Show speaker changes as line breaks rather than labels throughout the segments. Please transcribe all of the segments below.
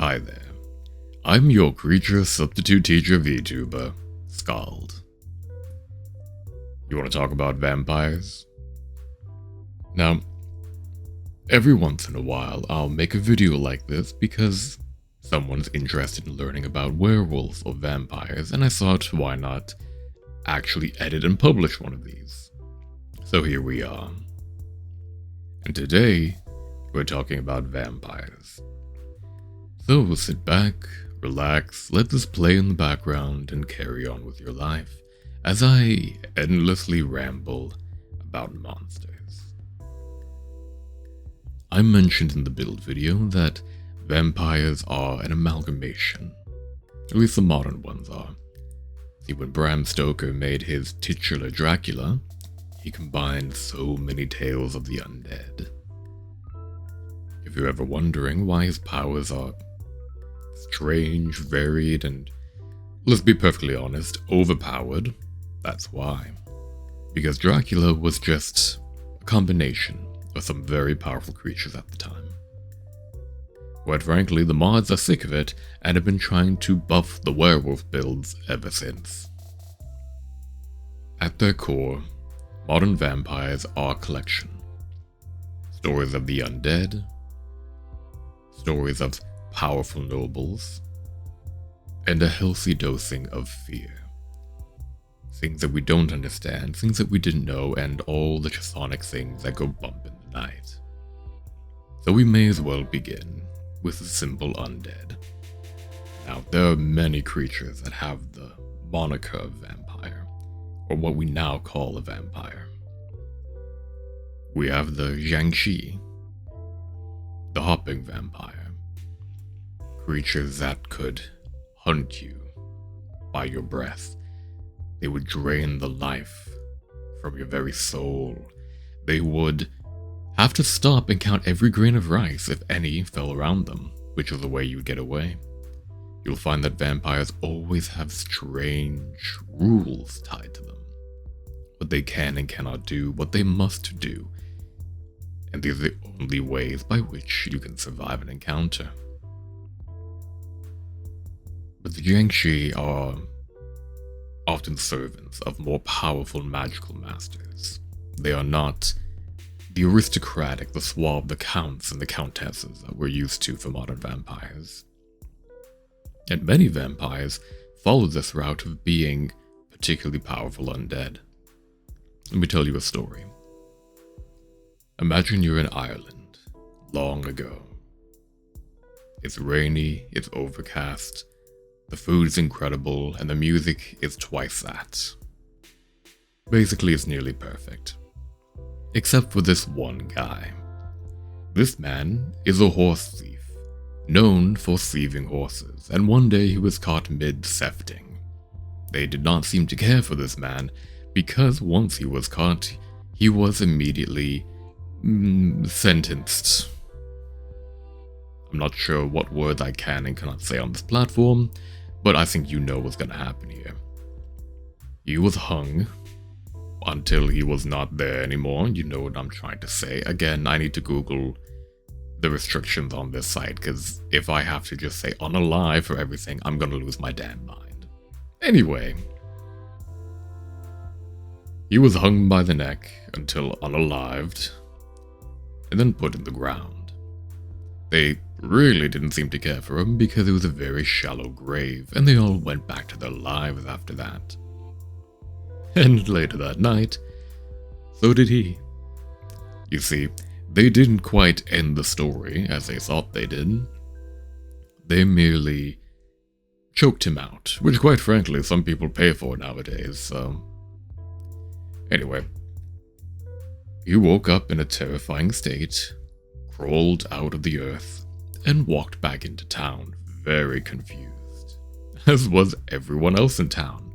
Hi there. I'm your creature substitute teacher VTuber, Scald. You want to talk about vampires? Now, every once in a while I'll make a video like this because someone's interested in learning about werewolves or vampires, and I thought, why not actually edit and publish one of these? So here we are. And today, we're talking about vampires. So sit back, relax, let this play in the background, and carry on with your life as I endlessly ramble about monsters. I mentioned in the build video that vampires are an amalgamation. At least the modern ones are. See, when Bram Stoker made his titular Dracula, he combined so many tales of the undead. If you're ever wondering why his powers are strange, varied, and, let's be perfectly honest, overpowered, that's why. Because Dracula was just a combination of some very powerful creatures at the time. Quite frankly, the mods are sick of it and have been trying to buff the werewolf builds ever since. At their core, modern vampires are a collection. Stories of the undead, stories of powerful nobles, and a healthy dosing of fear. Things that we don't understand, things that we didn't know, and all the chthonic things that go bump in the night. So we may as well begin with the simple undead. Now, there are many creatures that have the moniker of vampire, or what we now call a vampire. We have the Jiangshi, the hopping vampire, creatures that could hunt you by your breath. They would drain the life from your very soul. They would have to stop and count every grain of rice if any fell around them, which is the way you'd get away. You'll find that vampires always have strange rules tied to them. What they can and cannot do, what they must do. And these are the only ways by which you can survive an encounter. But the Jiangshi are often servants of more powerful magical masters. They are not the aristocratic, the suave, the counts and the countesses that we're used to for modern vampires. And many vampires follow this route of being particularly powerful undead. Let me tell you a story. Imagine you're in Ireland, long ago. It's rainy, it's overcast, the food's incredible, and the music is twice that. Basically, it's nearly perfect. Except for this one guy. This man is a horse thief, known for thieving horses, and one day he was caught mid-thefting. They did not seem to care for this man, because once he was caught, he was immediately sentenced. I'm not sure what words I can and cannot say on this platform, but I think you know what's gonna happen here. He was hung until he was not there anymore. You know what I'm trying to say. Again, I need to Google the restrictions on this site, because if I have to just say unalive for everything, I'm gonna lose my damn mind. Anyway, he was hung by the neck until unalived, and then put in the ground. They really didn't seem to care for him because it was a very shallow grave, and they all went back to their lives after that. And later that night, so did he. You see, they didn't quite end the story as they thought they did. They merely choked him out, which quite frankly some people pay for nowadays, so... Anyway, he woke up in a terrifying state, crawled out of the earth, and walked back into town, very confused, as was everyone else in town.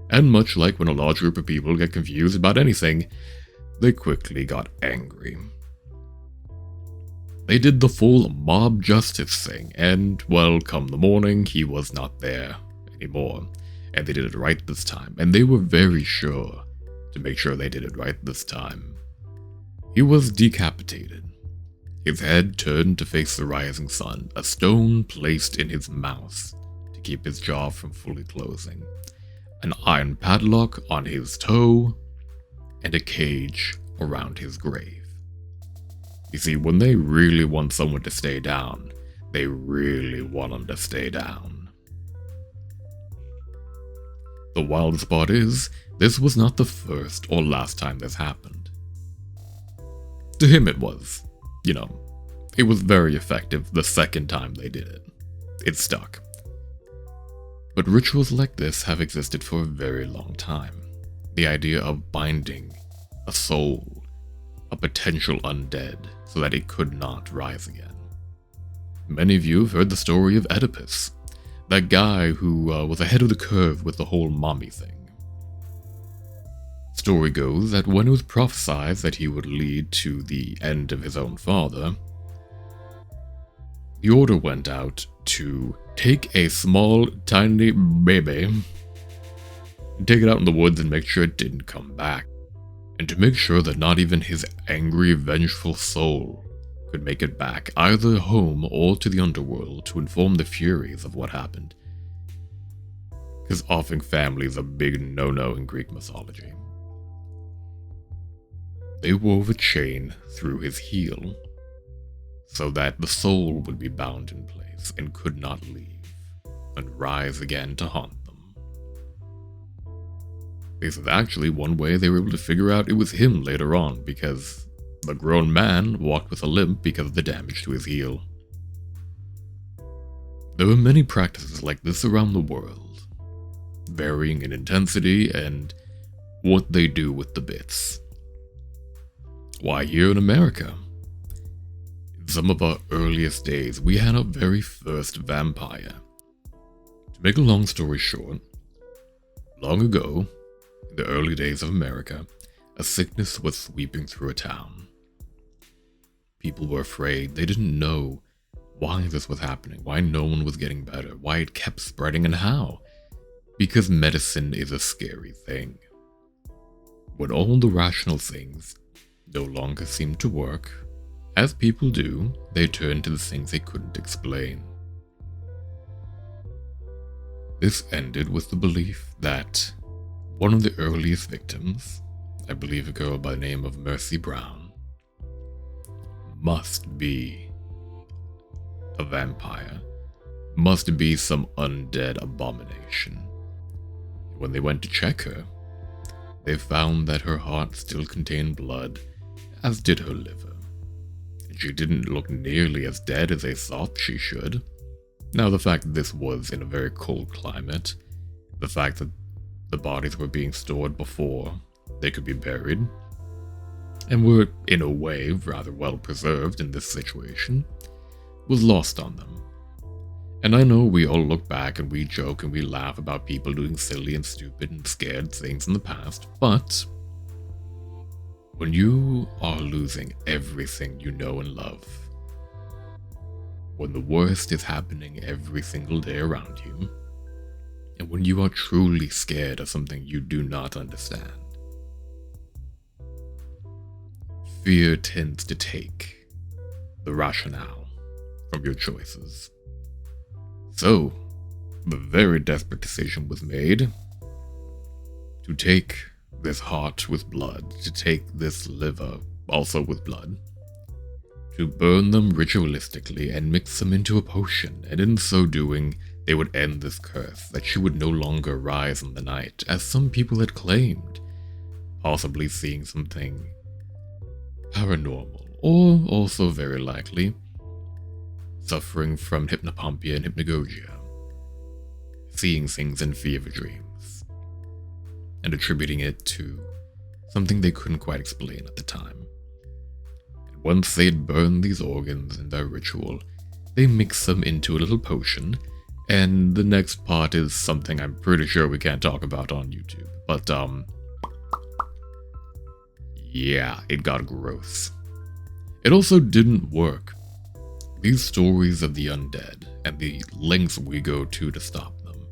And much like when a large group of people get confused about anything, they quickly got angry. They did the full mob justice thing, and, well, come the morning, he was not there anymore, and they did it right this time, and they were very sure to make sure they did it right this time. He was decapitated, his head turned to face the rising sun, a stone placed in his mouth to keep his jaw from fully closing, an iron padlock on his toe, and a cage around his grave. You see, when they really want someone to stay down, they really want them to stay down. The wildest part is, this was not the first or last time this happened. To him it was. You know, it was very effective the second time they did it. It stuck. But rituals like this have existed for a very long time. The idea of binding a soul, a potential undead, so that it could not rise again. Many of you have heard the story of Oedipus, that guy who was ahead of the curve with the whole mommy thing. Story goes that when it was prophesied that he would lead to the end of his own father, the order went out to take a small, tiny baby and take it out in the woods and make sure it didn't come back, and to make sure that not even his angry, vengeful soul could make it back, either home or to the underworld, to inform the Furies of what happened. Because offing family is a big no-no in Greek mythology. They wove a chain through his heel, so that the soul would be bound in place and could not leave, and rise again to haunt them. This is actually one way they were able to figure out it was him later on, because the grown man walked with a limp because of the damage to his heel. There are many practices like this around the world, varying in intensity and what they do with the bits. Why, here in America, in some of our earliest days, we had our very first vampire. To make a long story short, long ago, in the early days of America, a sickness was sweeping through a town. People were afraid. They didn't know why this was happening, why no one was getting better, why it kept spreading, and how. Because medicine is a scary thing. When all the rational things no longer seemed to work, as people do, they turned to the things they couldn't explain. This ended with the belief that one of the earliest victims, I believe a girl by the name of Mercy Brown, must be a vampire, must be some undead abomination. When they went to check her, they found that her heart still contained blood, as did her liver. And she didn't look nearly as dead as they thought she should. Now, the fact that this was in a very cold climate, the fact that the bodies were being stored before they could be buried, and were, in a way, rather well preserved in this situation, was lost on them. And I know we all look back and we joke and we laugh about people doing silly and stupid and scared things in the past, but when you are losing everything you know and love, when the worst is happening every single day around you, and when you are truly scared of something you do not understand, fear tends to take the rationale from your choices. So, the very desperate decision was made to take this heart with blood, to take this liver also with blood, to burn them ritualistically and mix them into a potion, and in so doing, they would end this curse, that she would no longer rise in the night, as some people had claimed, possibly seeing something paranormal, or also very likely suffering from hypnopompia and hypnagogia, seeing things in fever dreams, and attributing it to something they couldn't quite explain at the time. And once they had burned these organs in their ritual, they mixed them into a little potion, and the next part is something I'm pretty sure we can't talk about on YouTube, but yeah, it got gross. It also didn't work. These stories of the undead, and the lengths we go to stop them,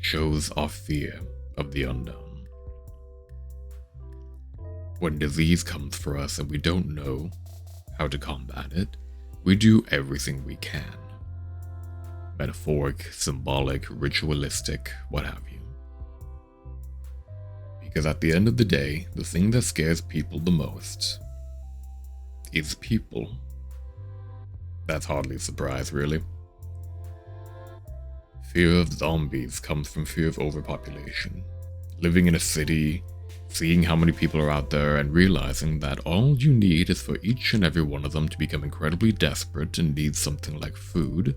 shows our fear of the unknown. When disease comes for us and we don't know how to combat it, we do everything we can. Metaphoric, symbolic, ritualistic, what have you. Because at the end of the day, the thing that scares people the most is people. That's hardly a surprise, really. Fear of zombies comes from fear of overpopulation. Living in a city, seeing how many people are out there, and realizing that all you need is for each and every one of them to become incredibly desperate and need something like food,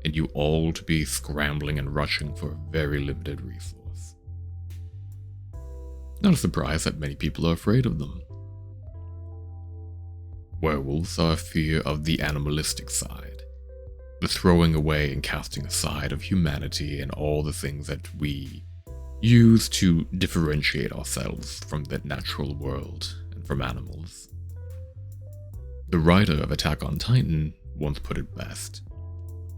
and you all to be scrambling and rushing for a very limited resource. Not a surprise that many people are afraid of them. Werewolves are a fear of the animalistic side, the throwing away and casting aside of humanity and all the things that we use to differentiate ourselves from the natural world and from animals. The writer of Attack on Titan once put it best.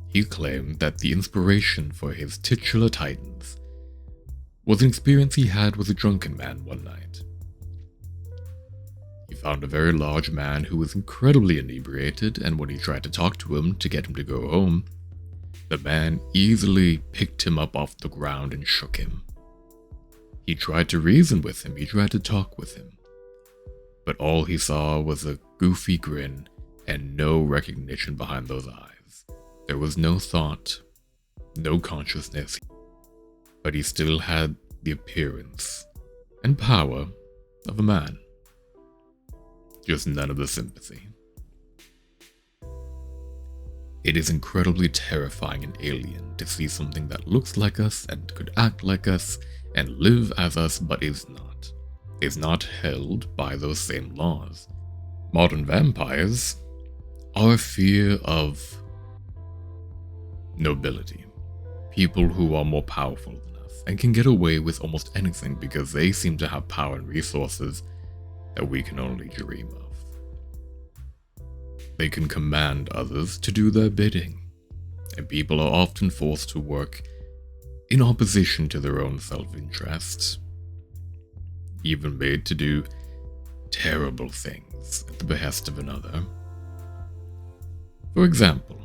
He claimed that the inspiration for his titular Titans was an experience he had with a drunken man one night. He found a very large man who was incredibly inebriated, and when he tried to talk to him to get him to go home, the man easily picked him up off the ground and shook him. He tried to reason with him, he tried to talk with him, but all he saw was a goofy grin and no recognition behind those eyes. There was no thought, no consciousness, but he still had the appearance and power of a man. Just none of the sympathy. It is incredibly terrifying and alien to see something that looks like us and could act like us and live as us but is not held by those same laws. Modern vampires are a fear of nobility. People who are more powerful than us and can get away with almost anything because they seem to have power and resources that we can only dream of. They can command others to do their bidding, and people are often forced to work in opposition to their own self-interest, even made to do terrible things at the behest of another. For example,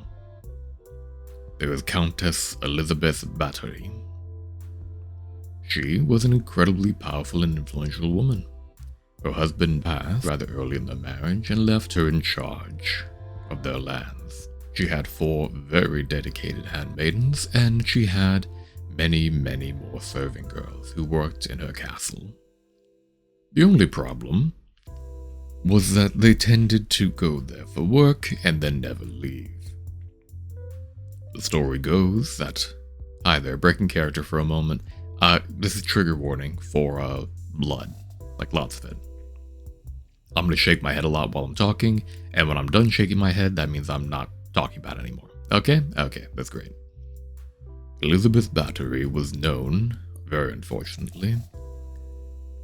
there is Countess Elizabeth Bathory. She was an incredibly powerful and influential woman. Her husband passed rather early in their marriage and left her in charge of their lands. She had 4 very dedicated handmaidens, and she had many, many more serving girls who worked in her castle. The only problem was that they tended to go there for work and then never leave. The story goes that, hi there, breaking character for a moment, this is trigger warning for blood, like lots of it. I'm going to shake my head a lot while I'm talking, and when I'm done shaking my head, that means I'm not talking about it anymore. Okay? Okay, that's great. Elizabeth Bathory was known, very unfortunately,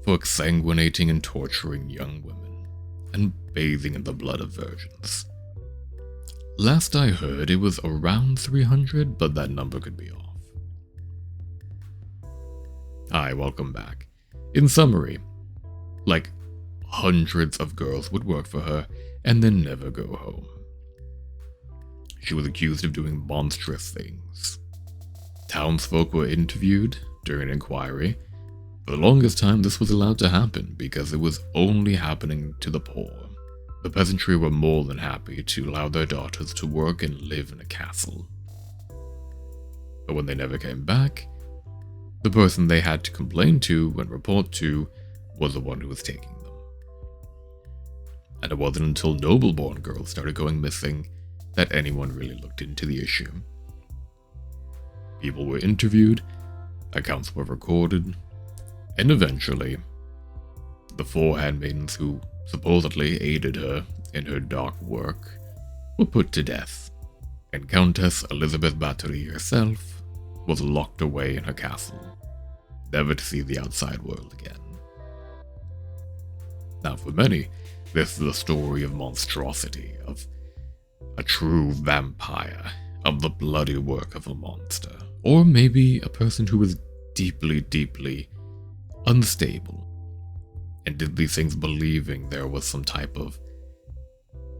for exsanguinating and torturing young women, and bathing in the blood of virgins. Last I heard, it was around 300, but that number could be off. Hi, welcome back. In summary, like, hundreds of girls would work for her and then never go home. She was accused of doing monstrous things. Townsfolk were interviewed during an inquiry. For the longest time, this was allowed to happen because it was only happening to the poor. The peasantry were more than happy to allow their daughters to work and live in a castle. But when they never came back, the person they had to complain to and report to was the one who was taking them. And it wasn't until noble-born girls started going missing that anyone really looked into the issue. People were interviewed, accounts were recorded, and eventually, the 4 handmaidens who supposedly aided her in her dark work were put to death, and Countess Elizabeth Bathory herself was locked away in her castle, never to see the outside world again. Now for many, this is a story of monstrosity, of a true vampire, of the bloody work of a monster, or maybe a person who was deeply, deeply unstable and did these things believing there was some type of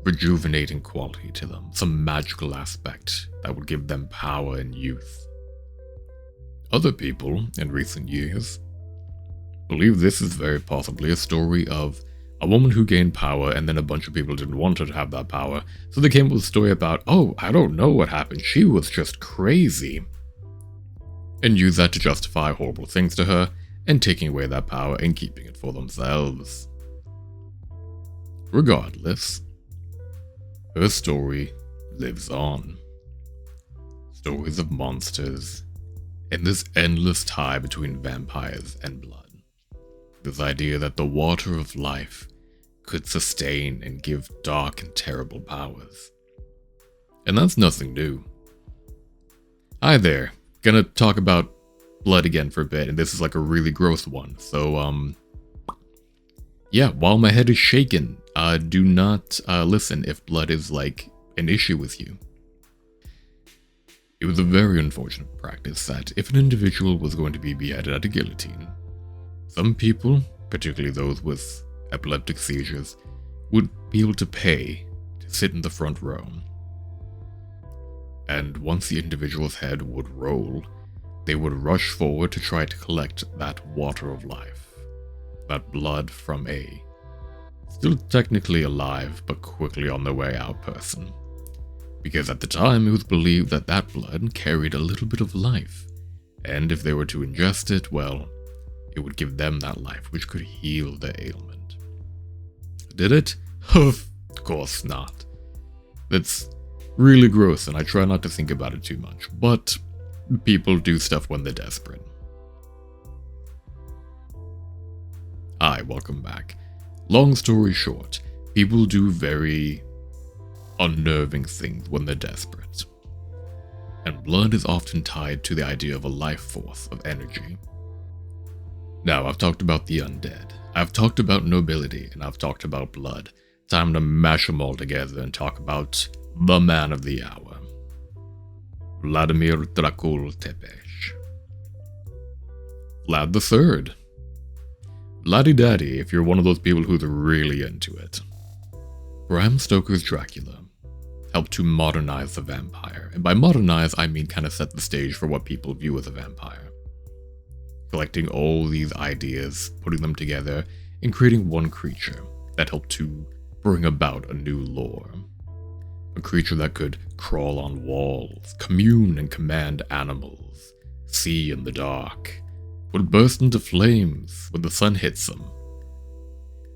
rejuvenating quality to them, some magical aspect that would give them power and youth. Other people, in recent years, believe this is very possibly a story of a woman who gained power and then a bunch of people didn't want her to have that power, so they came up with a story about, oh, I don't know what happened, she was just crazy. And use that to justify horrible things to her and taking away that power and keeping it for themselves. Regardless, her story lives on. Stories of monsters and this endless tie between vampires and blood. This idea that the water of life could sustain and give dark and terrible powers. And that's nothing new. Hi there, gonna talk about blood again for a bit, and this is like a really gross one, so yeah, while my head is shaken, do not listen if blood is like an issue with you. It was a very unfortunate practice that if an individual was going to be beheaded at a guillotine, some people, particularly those with epileptic seizures, would be able to pay to sit in the front row. And once the individual's head would roll, they would rush forward to try to collect that water of life, that blood from a still technically alive but quickly on their way out person. Because at the time it was believed that that blood carried a little bit of life, and if they were to ingest it, well, it would give them that life which could heal their ailment. Did it? Of course not. That's really gross, and I try not to think about it too much, but people do stuff when they're desperate. Hi, welcome back. Long story short, people do very unnerving things when they're desperate. And blood is often tied to the idea of a life force, of energy. Now, I've talked about the undead, I've talked about nobility, and I've talked about blood. Time to mash them all together and talk about the man of the hour, Vladimir Dracul Tepesh. Vlad III. Vladdy Daddy, if you're one of those people who's really into it. Bram Stoker's Dracula helped to modernize the vampire, and by modernize I mean kind of set the stage for what people view as a vampire. Collecting all these ideas, putting them together, and creating one creature that helped to bring about a new lore. A creature that could crawl on walls, commune and command animals, see in the dark, would burst into flames when the sun hits them.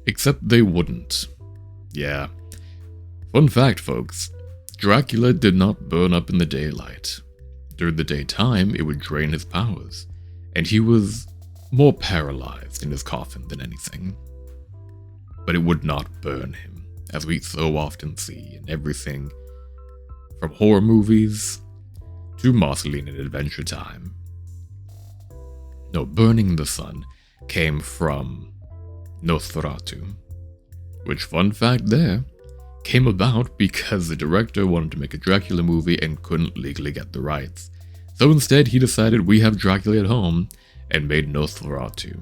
Except they wouldn't. Yeah. Fun fact, folks. Dracula did not burn up in the daylight. During the daytime, it would drain his powers, and he was more paralyzed in his coffin than anything. But it would not burn him, as we so often see in everything from horror movies to Marceline in Adventure Time. No, burning in the sun came from Nosferatu, which, fun fact there, came about because the director wanted to make a Dracula movie and couldn't legally get the rights. So instead he decided we have Dracula at home and made Nosferatu,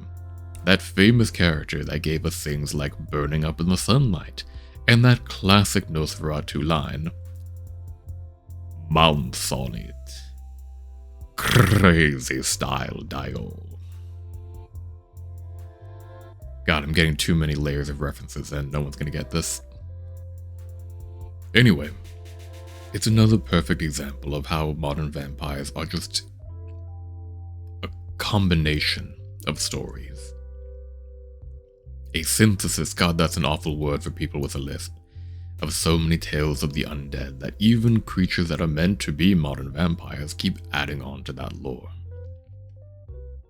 that famous character that gave us things like burning up in the sunlight and that classic Nosferatu line, "Mounts on it. Crazy style, Dio." God, I'm getting too many layers of references and no one's gonna get this. Anyway, it's another perfect example of how modern vampires are just a combination of stories. A synthesis, God, that's an awful word for people with a lisp, of so many tales of the undead that even creatures that are meant to be modern vampires keep adding on to that lore.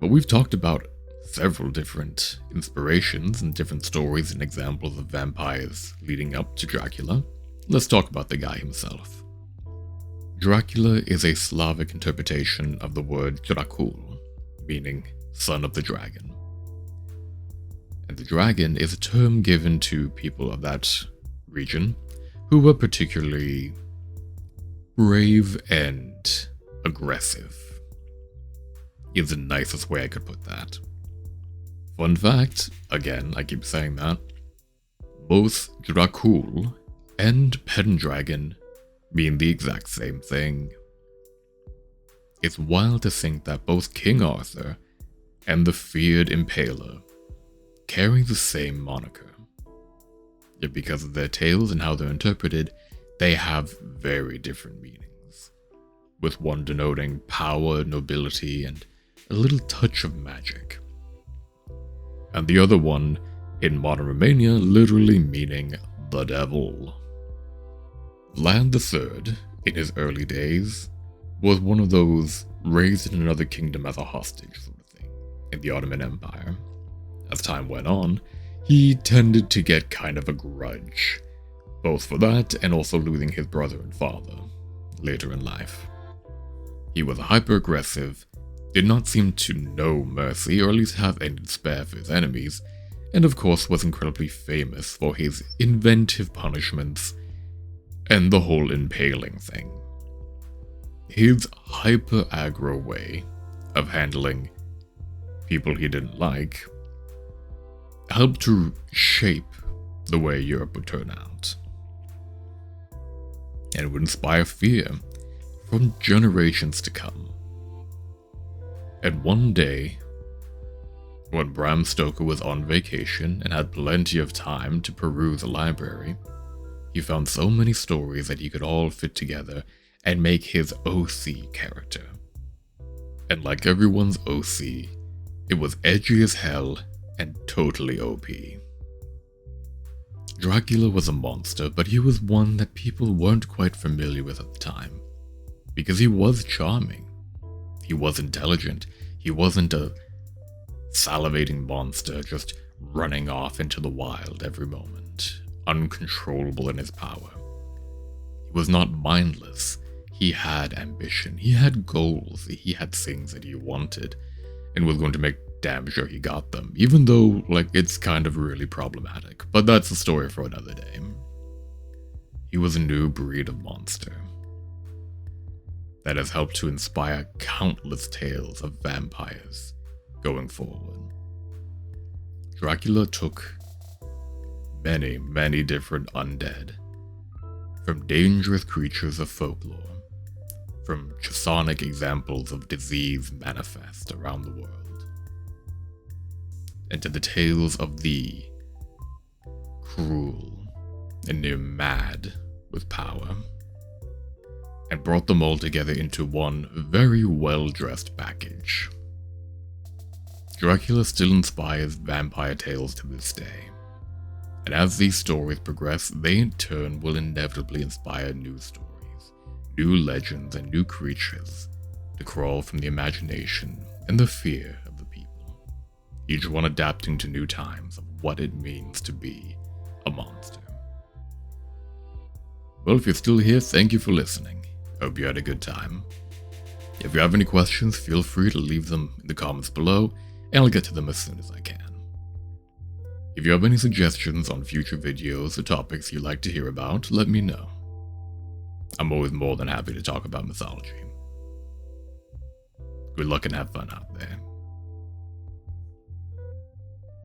But we've talked about several different inspirations and different stories and examples of vampires leading up to Dracula. Let's talk about the guy himself. Dracula is a Slavic interpretation of the word Dracul, meaning son of the dragon. And the dragon is a term given to people of that region who were particularly brave and aggressive, is the nicest way I could put that. Fun fact, again, I keep saying that, both Dracul and Pendragon mean the exact same thing. It's wild to think that both King Arthur and the feared Impaler carry the same moniker. Yet because of their tales and how they're interpreted, they have very different meanings, with one denoting power, nobility, and a little touch of magic, and the other one, in modern Romania, literally meaning the devil. Vlad III, in his early days, was one of those raised in another kingdom as a hostage sort of thing in the Ottoman Empire. As time went on, he tended to get kind of a grudge, both for that and also losing his brother and father later in life. He was hyper-aggressive, did not seem to know mercy, or at least have any to spare for his enemies, and of course was incredibly famous for his inventive punishments and the whole impaling thing. His hyper-aggro way of handling people he didn't like helped to shape the way Europe would turn out, and would inspire fear from generations to come. And one day, when Bram Stoker was on vacation and had plenty of time to peruse a library, he found so many stories that he could all fit together and make his OC character. And like everyone's OC, it was edgy as hell and totally OP. Dracula was a monster, but he was one that people weren't quite familiar with at the time, because he was charming. He was intelligent. He wasn't a salivating monster just running off into the wild every moment, uncontrollable in his power. He was not mindless. He had ambition. He had goals. He had things that he wanted and was going to make damn sure he got them, even though, it's kind of really problematic. But that's a story for another day. He was a new breed of monster that has helped to inspire countless tales of vampires going forward. Dracula took many, many different undead, from dangerous creatures of folklore, from Chthonic examples of disease manifest around the world, and to the tales of the cruel and near mad with power, and brought them all together into one very well-dressed package. Dracula still inspires vampire tales to this day, and as these stories progress, they in turn will inevitably inspire new stories, new legends, and new creatures to crawl from the imagination and the fear of the people, each one adapting to new times of what it means to be a monster. Well, if you're still here, thank you for listening. Hope you had a good time. If you have any questions, feel free to leave them in the comments below, and I'll get to them as soon as I can. If you have any suggestions on future videos or topics you'd like to hear about, let me know. I'm always more than happy to talk about mythology. Good luck and have fun out there.